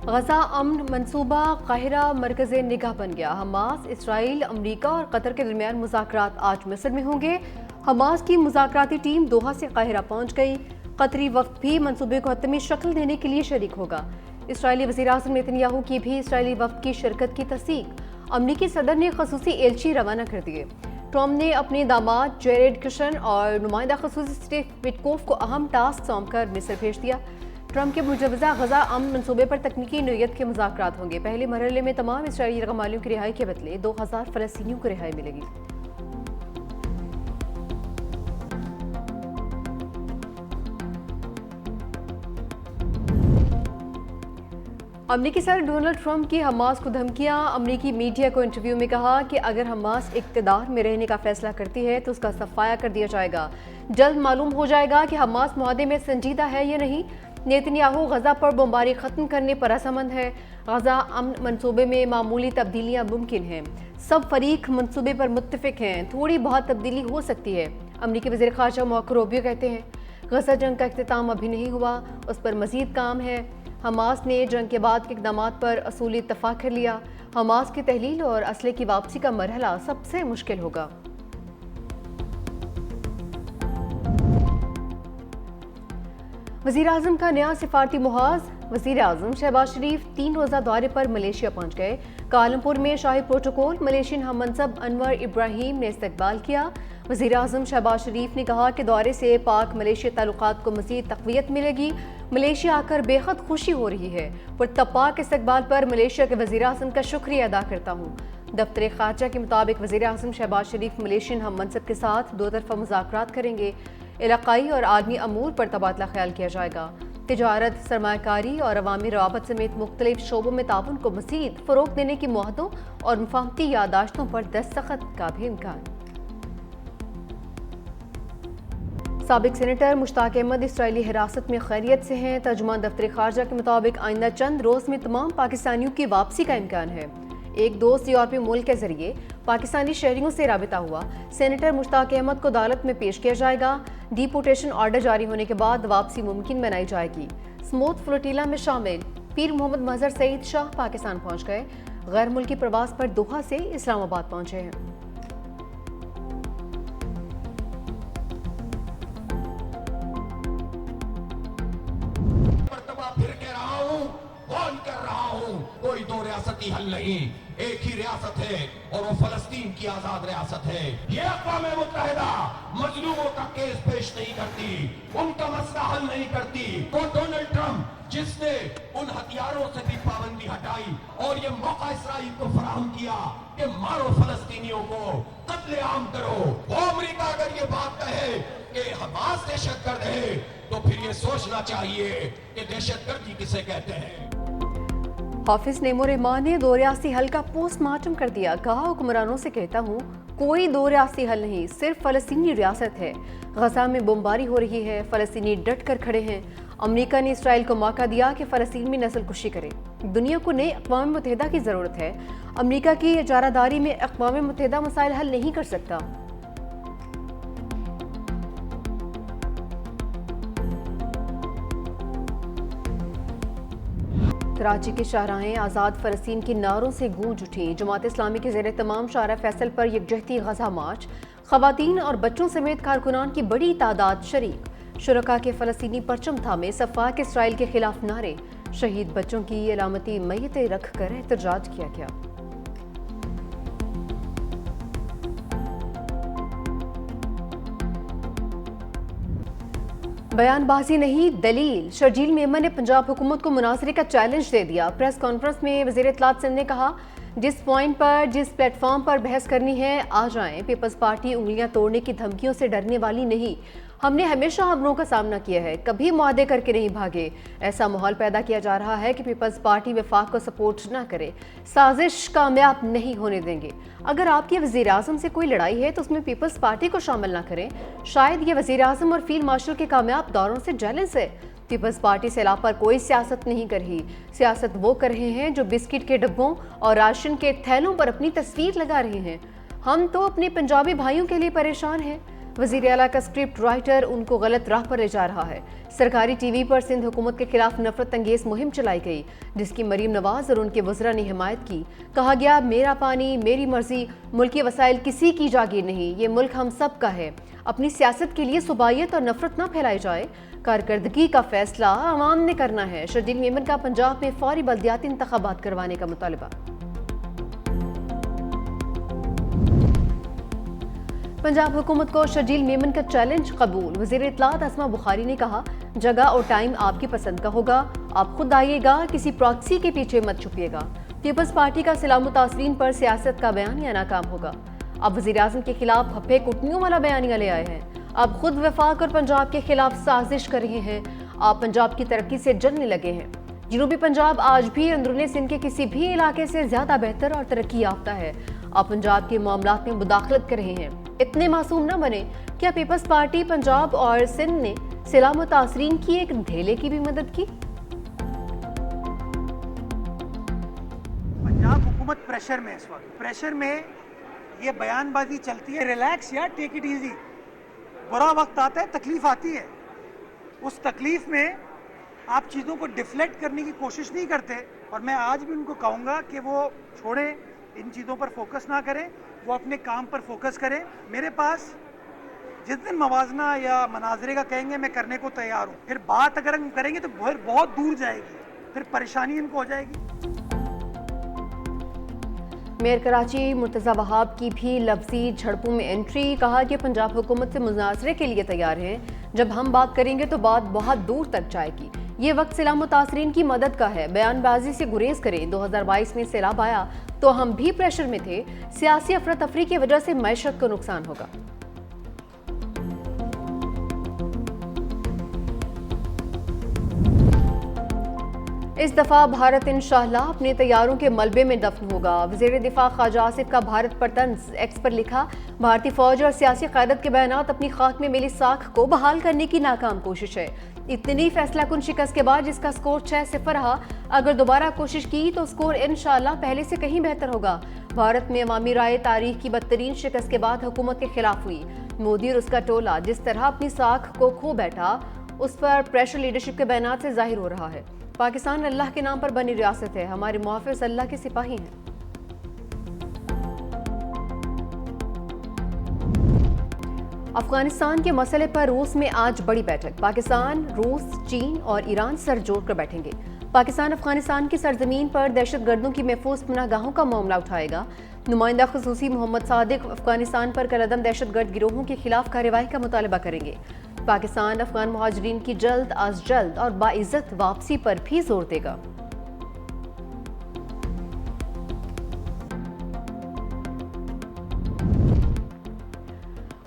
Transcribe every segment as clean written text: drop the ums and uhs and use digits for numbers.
غزہ امن منصوبہ قاہرہ مرکز نگاہ بن گیا۔ حماس، اسرائیل، امریکہ اور قطر کے درمیان مذاکرات آج مصر میں ہوں گے۔ حماس کی مذاکراتی ٹیم دوحہ سے قاہرہ پہنچ گئی۔ قطری وفد بھی منصوبے کو حتمی شکل دینے کے لیے شریک ہوگا۔ اسرائیلی وزیراعظم نیتن یاہو کی بھی اسرائیلی وفد کی شرکت کی تصدیق۔ امریکی صدر نے خصوصی ایلچی روانہ کر دیے۔ ٹرمپ نے اپنے داماد جیریڈ کشن اور نمائندہ خصوصی اسٹیو وٹکوف کو اہم ٹاسک سونپ کر مصر بھیج دیا۔ ٹرمپ کے مجوزہ غزہ امن منصوبے پر تکنیکی نوعیت کے مذاکرات ہوں گے۔ پہلے مرحلے میں تمام اسرائیلی رقمالیوں کی رہائی کے بدلے 2000 فلسطینیوں کو رہائی ملے گی۔ امریکی صدر ڈونلڈ ٹرمپ کی حماس کو دھمکیاں۔ امریکی میڈیا کو انٹرویو میں کہا کہ اگر حماس اقتدار میں رہنے کا فیصلہ کرتی ہے تو اس کا صفایا کر دیا جائے گا۔ جلد معلوم ہو جائے گا کہ حماس معاہدے میں سنجیدہ ہے یا نہیں۔ نیتن یاہو غزہ پر بمباری ختم کرنے پر رضامند ہے۔ غزہ امن منصوبے میں معمولی تبدیلیاں ممکن ہیں۔ سب فریق منصوبے پر متفق ہیں، تھوڑی بہت تبدیلی ہو سکتی ہے۔ امریکی وزیر خارجہ مارکو روبیو کہتے ہیں غزہ جنگ کا اختتام ابھی نہیں ہوا، اس پر مزید کام ہے۔ حماس نے جنگ کے بعد کے اقدامات پر اصولی اتفاق کر لیا۔ حماس کی تحلیل اور اسلحے کی واپسی کا مرحلہ سب سے مشکل ہوگا۔ وزیراعظم کا نیا سفارتی محاذ۔ وزیر اعظم شہباز شریف 3 روزہ دورے پر ملیشیا پہنچ گئے۔ کالمپور میں شاہی پروٹوکول ملیشین ہم منصب انور ابراہیم نے استقبال کیا۔ وزیر اعظم شہباز شریف نے کہا کہ دورے سے پاک ملیشیا تعلقات کو مزید تقویت ملے گی۔ ملیشیا آ کر بے حد خوشی ہو رہی ہے۔ پرتپاک استقبال پر ملیشیا کے وزیر اعظم کا شکریہ ادا کرتا ہوں۔ دفتر خارجہ کے مطابق وزیر اعظم شہباز شریف ملیشین ہم منصب کے ساتھ دو طرفہ مذاکرات کریں گے۔ علاقائی اور عالمی امور پر تبادلہ خیال کیا جائے گا۔ تجارت، سرمایہ کاری اور عوامی روابط سمیت مختلف شعبوں میں تعاون کو مزید فروغ دینے کی معاہدوں اور مفاہمتی یادداشتوں پر دستخط کا بھی امکان۔ سابق سینیٹر مشتاق احمد اسرائیلی حراست میں خیریت سے ہیں۔ ترجمان دفتر خارجہ کے مطابق آئندہ چند روز میں تمام پاکستانیوں کی واپسی کا امکان ہے۔ ایک دوست یورپی ملک کے ذریعے پاکستانی شہریوں سے رابطہ ہوا۔ سینیٹر مشتاق احمد کو عدالت میں پیش کیا جائے گا۔ ڈیپورٹیشن آرڈر جاری ہونے کے بعد واپسی ممکن بنائی جائے گی۔ سموتھ فلوٹیلا میں شامل پیر محمد مظہر سعید شاہ پاکستان پہنچ گئے۔ غیر ملکی پرواز پر دوحہ سے اسلام آباد پہنچے ہیں۔ کوئی دو ریاستی حل نہیں، ایک ہی ریاست ہے اور وہ فلسطین کی آزاد ریاست ہے۔ یہ اقوام متحدہ مظلوموں کا کیس پیش نہیں کرتی، ان کا مسئلہ حل نہیں کرتی۔ وہ ڈونلڈ ٹرمپ جس نے ان ہتھیاروں سے بھی پابندی ہٹائی اور یہ موقع اسرائیل کو فراہم کیا کہ مارو فلسطینیوں کو، قتل عام کرو۔ وہ امریکہ اگر یہ بات کہے کہ حماس دہشت گرد ہے تو پھر یہ سوچنا چاہیے کہ دہشت گردی کسے کہتے ہیں۔ حافظ نعیم الرحمان نے دو ریاستی حل کا پوسٹ مارٹم کر دیا۔ کہا حکمرانوں سے کہتا ہوں کوئی دو ریاستی حل نہیں، صرف فلسطینی ریاست ہے۔ غزہ میں بمباری ہو رہی ہے، فلسطینی ڈٹ کر کھڑے ہیں۔ امریکہ نے اسرائیل کو موقع دیا کہ فلسطین میں نسل کشی کرے۔ دنیا کو نئے اقوام متحدہ کی ضرورت ہے۔ امریکہ کی اجارہ داری میں اقوام متحدہ مسائل حل نہیں کر سکتا۔ کراچی کے شاہراہیں آزاد فلسطین کی نعروں سے گونج اٹھی۔ جماعت اسلامی کے زیر اہتمام شارع فیصل پر یکجہتی غزہ مارچ، خواتین اور بچوں سمیت کارکنان کی بڑی تعداد شریک۔ شرکاء کے فلسطینی پرچم تھامے، صفاق اسرائیل کے خلاف نعرے، شہید بچوں کی علامتی میتیں رکھ کر احتجاج کیا گیا۔ بیان بازی نہیں، دلیل۔ شرجیل میمن نے پنجاب حکومت کو مناظرے کا چیلنج دے دیا۔ پریس کانفرنس میں وزیر اطلاعات سندھ نے کہا جس پوائنٹ پر جس پلیٹ فارم پر بحث کرنی ہے آ جائیں۔ پیپلز پارٹی انگلیاں توڑنے کی دھمکیوں سے ڈرنے والی نہیں۔ ہم نے ہمیشہ حملوں کا سامنا کیا ہے، کبھی معاہدے کر کے نہیں بھاگے۔ ایسا ماحول پیدا کیا جا رہا ہے کہ پیپلز پارٹی وفاق کو سپورٹ نہ کرے۔ سازش کامیاب نہیں ہونے دیں گے۔ اگر آپ کی وزیر اعظم سے کوئی لڑائی ہے تو اس میں پیپلز پارٹی کو شامل نہ کریں۔ شاید یہ وزیر اعظم اور فیلڈ مارشل کے کامیاب دوروں سے جیلس ہے۔ پیپلز پارٹی سیلاب پر کوئی سیاست نہیں کر رہی۔ سیاست وہ کر رہے ہیں جو بسکٹ کے ڈبوں اور راشن کے تھیلوں پر اپنی تصویر لگا رہے ہیں۔ ہم تو اپنے پنجابی بھائیوں کے لیے پریشان ہیں۔ वज़ीर आला का स्क्रिप्ट राइटर उनको गलत राह पर ले जा रहा है। सरकारी टीवी पर सिंध हुकूमत के खिलाफ नफरत अंगेज मुहिम चलाई गई, जिसकी मरीम नवाज और उनके वज़रा ने हिमायत की। कहा गया, मेरा पानी मेरी मर्जी, मुल्की वसाइल किसी की जागीर नहीं, ये मुल्क हम सब का है। अपनी सियासत के लिए सुबाइयत और नफरत न फैलाई जाए। कारकर्दगी का फैसला अवाम ने करना है। शर्जील मेमन का पंजाब में फौरी बल्दियाती इंतखाबात करवाने का मुतालबा। पंजाब हुकूमत को शर्जील मेमन का चैलेंज कबूल। वज़ीर इत्तलात अस्मा बुखारी ने कहा, जगह और टाइम आपकी पसंद का होगा, आप खुद आइएगा, किसी प्रॉक्सी के पीछे मत छुपिएगा। पीपल्स पार्टी का सलाम तासरीन पर सियासत का बयानिया नाकाम होगा। अब वज़ीर आज़म के खिलाफ हफ्फे कुटनियों वाला बयानिया ले आए हैं। अब खुद वफाक और पंजाब के खिलाफ साजिश कर रहे हैं। आप पंजाब की तरक्की से जलने लगे हैं। जनूबी पंजाब आज भी अंदरूनी सिंध के किसी भी इलाके से ज़्यादा बेहतर और तरक्की याफ्ता है। आप पंजाब के मामलात में मुदाखलत कर रहे हैं। इतने मासूम न बने। क्या पीपल्स पार्टी पंजाब और सिंध ने सलाम तासरीन की एक ढेले की भी मदद की? पंजाब हुकूमत प्रेशर में, इस वक्त प्रेशर में ये बयानबाजी चलती है। रिलैक्स यार, टेक इट इजी। बुरा वक्त आता है, तकलीफ आती है, उस तकलीफ में आप चीज़ों को डिफ्लेक्ट करने की कोशिश नहीं करते। और मैं आज भी उनको कहूँगा कि वो छोड़ें, इन चीज़ों पर फोकस ना करें, वो अपने काम पर फोकस करें। मेरे पास जिस दिन मवाजना या मनाजरे का कहेंगे मैं करने को तैयार हूँ। फिर बात अगर हम करेंगे तो बहुत दूर जाएगी, फिर परेशानी इनको हो जाएगी। मेयर कराची मुर्तज़ा वहाब की भी लफ्जी झड़पों में एंट्री। कहा कि पंजाब हुकूमत से मुनाजरे के लिए तैयार हैं। जब हम बात करेंगे तो बात बहुत दूर तक जाएगी। ये वक्त सलाम तासरीन की मदद का है। बयानबाजी से गुरेज करें। 2022 में सैलाब आया तो हम भी प्रेशर में थे। सियासी अफरा तफरी की वजह से मैशत को नुकसान होगा। इस दफा भारत इंशाअल्लाह अपने तैयारों के मलबे में दफन होगा। वज़ीर दिफा ख्वाजा आसिफ का भारत पर तंज। एक्स पर लिखा, भारतीय फौज और सियासी क़यादत के बयानात अपनी खाक में मिली साख को बहाल करने की नाकाम कोशिश है। इतनी फैसला कुन शिकस्त के बाद जिसका स्कोर 6-0 रहा, अगर दोबारा कोशिश की तो स्कोर इंशाअल्लाह पहले से कहीं बेहतर होगा। भारत में अवामी राय तारीख की बदतरीन शिकस्त के बाद हुकूमत के खिलाफ हुई। मोदी और उसका टोला जिस तरह अपनी साख को खो बैठा, उस पर प्रेशर लीडरशिप के बयानात से जाहिर हो रहा है। पाकिस्तान अल्लाह के नाम पर बनी रियासत है। हमारे मुहाफिज अल्लाह के सिपाही हैं। अफगानिस्तान के मसले पर रूस में आज बड़ी बैठक। पाकिस्तान, रूस, चीन और ईरान सर जोड़कर बैठेंगे। पाकिस्तान अफगानिस्तान की सरजमीन पर दहशतगर्दों की महफूज पनाहगाहों का मामला उठाएगा। नुमाइंदा खुसूसी मोहम्मद सादिक अफगानिस्तान पर कलअदम दहशतगर्द गिरोहों के खिलाफ कार्रवाई का मुतालबा करेंगे। पाकिस्तान अफगान मुहाजिरीन की जल्द अज जल्द और बाइज्जत वापसी पर भी जोर देगा।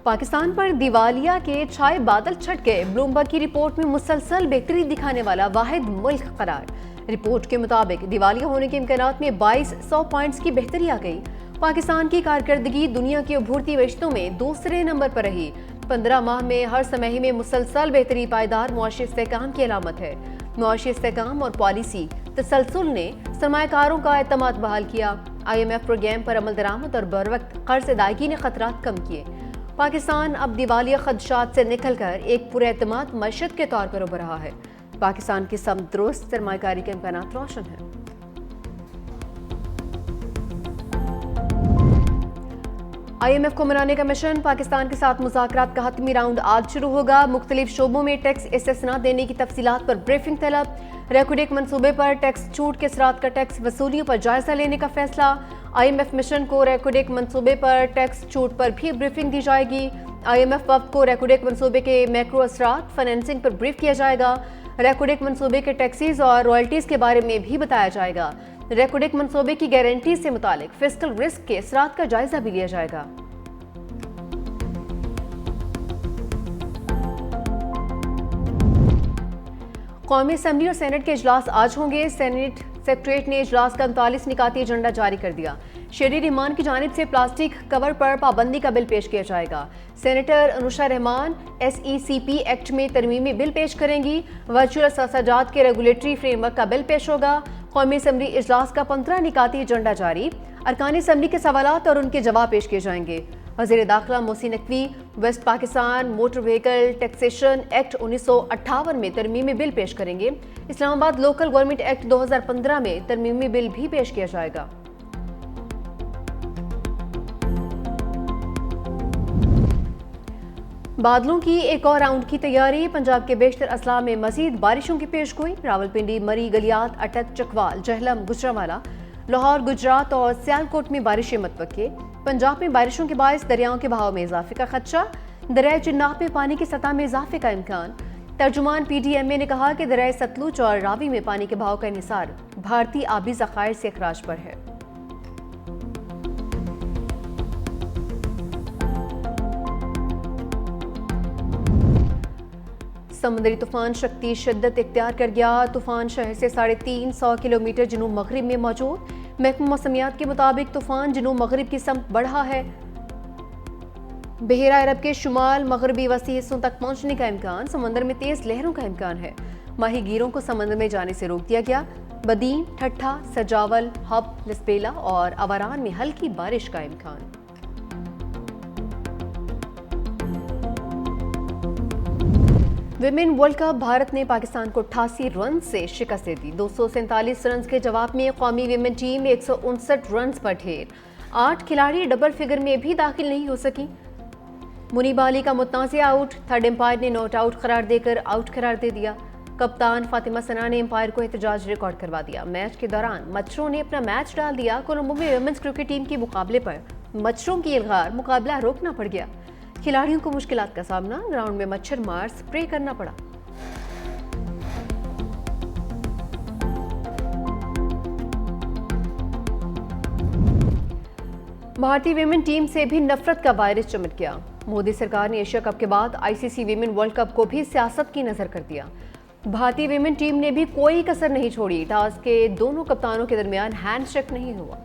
पाकिस्तान पर दिवालिया के छाए बादल छट गए। ब्लूमबर्ग की रिपोर्ट में मुसलसल बेहतरी दिखाने वाला वाहिद मुल्क करार। रिपोर्ट के मुताबिक दिवालिया होने के इम्कानात में 2200 पॉइंट्स की बेहतरी आ गई। पाकिस्तान की कारकर्दगी दुनिया की उभरती रिश्तों में दूसरे नंबर पर रही। 15 माह में हर समयही में मुसलसल बेहतरी पायदार मुआशी इस्तेहकाम की अलामत है। मुआशी इस्तेहकाम और पॉलिसी तसलसल ने सरमायाकारों का एतमाद बहाल किया। IMF प्रोग्राम पर अमल दरामद और बरवक्त कर्ज अदायगी ने खतरात कम किए। पाकिस्तान अब दिवालिया खदशात से निकलकर एक पुरएतमाद मईशत के तौर पर उभर रहा है। पाकिस्तान की समदुरुस्त सरमायाकारी के इम्कानात रोशन है। IMF को मनाने का मिशन। पाकिस्तान के साथ मुज़ाकरात का हतमी राउंड आज शुरू होगा। मुख्तलिफ शोबों में टैक्स इस्तिस्ना देने की तफसीलात पर ब्रीफिंग तलब। रेकोडेक मनसूबे पर टैक्स छूट के असरात का टैक्स वसूलियों पर जायजा लेने का फैसला। IMF मिशन को रेकोडेक मनसूबे पर टैक्स छूट पर भी ब्रीफिंग दी जाएगी। IMF वफ़द को रेकोडेक मनसूबे के मैक्रो असरात फाइनेंसिंग पर ब्रीफ किया जाएगा। रेकोडेक मनसूबे के टैक्सेस और रॉयल्टीज़ के बारे में भी बताया जाएगा। रेकोडेक मनसूबे की गारंटी से मुतालिक फिस्कल रिस्क के असरात का जायजा भी लिया जाएगा। कौमी असम्बली और सेनेट के इजलास आज होंगे। सेनेट सेक्रेटरीट ने इजलास का 39 निकाती एजेंडा जारी कर दिया। शेरी रहमान की जानिब से प्लास्टिक कवर पर पाबंदी का बिल पेश किया जाएगा। Senator Anusha Rahman SECP act में तरमीमी बिल पेश करेंगी। वर्चुअल असाजात के रेगुलेटरी फ्रेमवर्क का बिल पेश होगा। कौमी असम्बली इजलास का 15 निकाती एजेंडा जारी। अरकान असम्बली के सवालात और उनके जवाब पेश किए जाएंगे। वज़ीर दाखिला Mohsin Naqvi west Pakistan motor vehicle taxation act 1958 में तरमीमी बिल पेश करेंगे। इस्लामाबाद लोकल गवर्नमेंट एक्ट 2015 में तरमीमी बिल भी पेश किया जाएगा। बादलों की एक और राउंड की तैयारी। पंजाब के बेशतर अजला में मजीद बारिशों की पेशगोई। रावलपिंडी, मरी, गलियात, अटक, चकवाल, जहलम, गुजरांवाला, लाहौर, गुजरात और सियालकोट में बारिशें मतवक्के। पंजाब में बारिशों के बायस दरियाओं के बहाव में इजाफे का खदशा। दरियाए चिन्नाब में पानी की सतह में इजाफे का इम्कान। तर्जुमान PDMA ने कहा कि दरियाए सतलुज और रावी में पानी के बहाव का इन्हिसार भारतीय आबी ज़खायर से अखराज पर है। समुद्री तूफान शक्ति शिद्दत इख्तियार कर गया। तूफान शहर से 350 किलोमीटर जनूब मगरिब में मौजूद। महकमा मौसमियात के मुताबिक तूफान जनूब मगरिब की समत बढ़ा है। बहरा अरब के शुमाल मगरबी वसी हिस्सों तक पहुंचने का इम्कान। समंदर में तेज लहरों का इम्कान है। माहीगीरों को समंदर में जाने से रोक दिया गया। बदीन, ठट्ठा, सजावल, हब, लसपेला और अवारान में हल्की बारिश का इम्कान। विमेन वर्ल्ड कप भारत ने पाकिस्तान को 88 रन से शिकस्त दे दी। 247 रन के जवाब में कौमी विमेन टीम 159 रन पर ढेर। 8 खिलाड़ी डबल फिगर में भी दाखिल नहीं हो सकी। मुनीब अली का मुतनाज़ आउट, थर्ड एम्पायर ने नॉट आउट करार देकर आउट करार दे दिया। कप्तान फातिमा सना ने एम्पायर को एहतजाज रिकॉर्ड करवा दिया। मैच के दौरान मच्छरों ने अपना मैच डाल दिया। कोलंबो में वुमेन्स क्रिकेट टीम के मुकाबले पर मच्छरों की इल्गार, मुकाबला रोकना पड़ गया। खिलाड़ियों को मुश्किलात का सामना, ग्राउंड में मच्छर मार स्प्रे करना पड़ा। भारतीय विमेन टीम से भी नफरत का वायरस चमक गया। मोदी सरकार ने एशिया कप के बाद ICC विमेन वर्ल्ड कप को भी सियासत की नजर कर दिया। भारतीय विमेन टीम ने भी कोई कसर नहीं छोड़ी। टॉस के दोनों कप्तानों के दरमियान हैंडशेक नहीं हुआ।